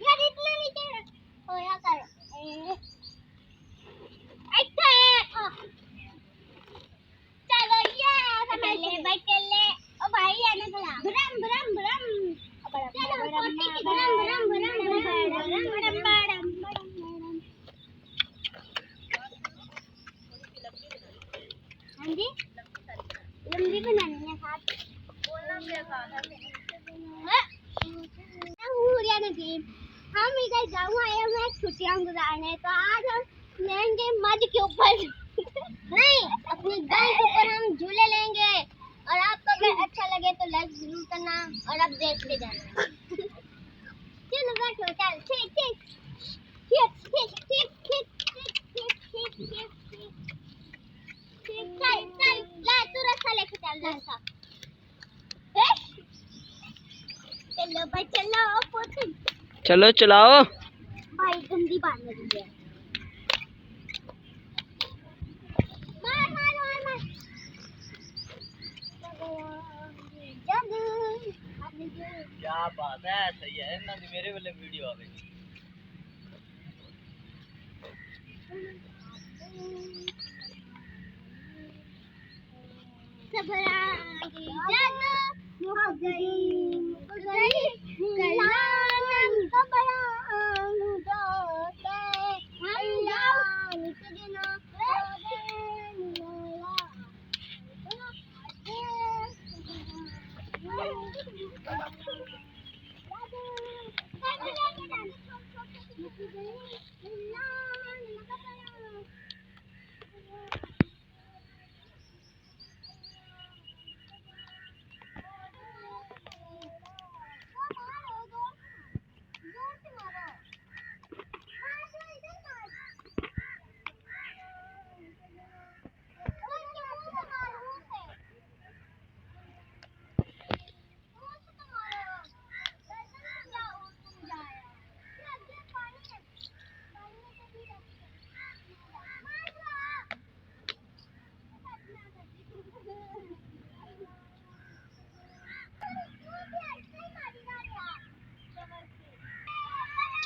यार इतना नीचे होया कर चलो ये पहले भाई चले ओ भाई आने चला ब्रम ब्रम ब्रम चलो ब्रम ब्रम ब्रम ब्रम हाँ जी लंबी बनानी है साथ बोलना क्या खाना हम इधर गाँव आए हुए हैं छुट्टियां गुजारने तो आज हम लेंगे मध के ऊपर नहीं अपनी गाय के ऊपर हम झूले लेंगे और आपको अगर अच्छा लगे तो लाइक जरूर करना और आप देखते जाना चलो बैठो चल ठीक ठीक ठीक ठीक ठीक ठीक ठीक ठीक ठीक ठीक चल चल ला तू रास्ता लेके चल रास्ता चलो भाई चलो चलो चलाओ भाई गंदी बात लगी है मार मार मार मार क्या बात है सही है ना मेरे वाले वीडियो आ गई सबरा जादू हो गई कलाम सबरा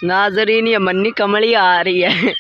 नाजरीन ये मन्नी कमली आ रही है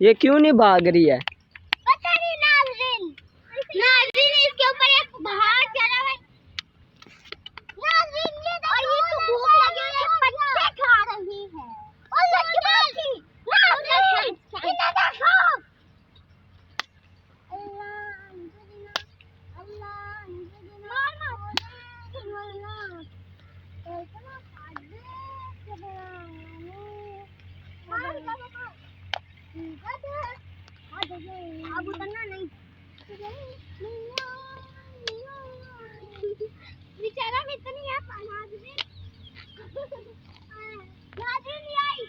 ये क्यों नहीं भाग रही है? पता नहीं नाज़रीन इसके ऊपर एक पहाड़ चढ़ा है। नाज़रीन ये देखो और ये तो भूख लगी है पत्ते खा रही है। और ये नाज़रीन ये देखो अब उतरना नहीं बेचारा में इतनी है नाज़रीन आई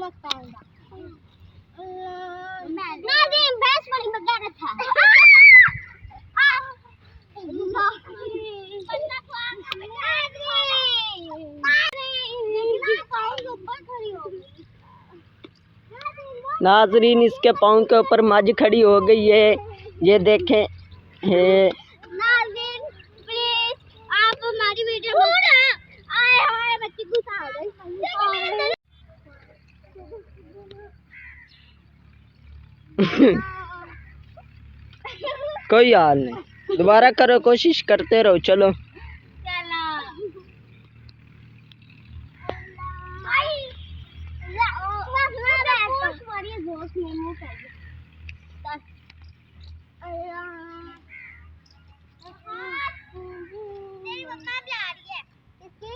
मत पाऊंगा। नाज़िम भैंस वाली बगाना था। नाजरीन, इसके पाँव के ऊपर मज खड़ी हो गई है, ये देखें है। नाज़रीन प्लीज आप हमारी वीडियो में आए हाय बच्ची गुस्सा हो गई। कोई हाल नहीं, दोबारा करो, कोशिश करते रहो। चलो मेरी मम्मा भी आ रही है। इसकी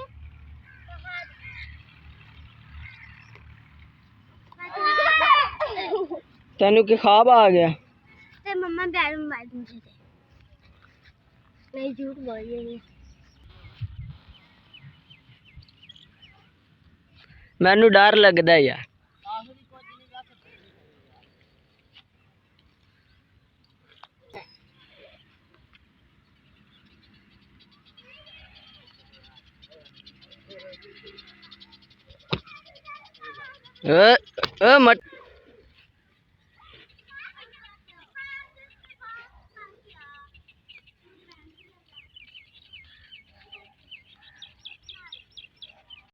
तेनू के ख्वाब आ गया। ते मम्मा प्यार में बात मुझे दे। नहीं झूठ बोल रही है। मैनू डर लगदा है यार। मत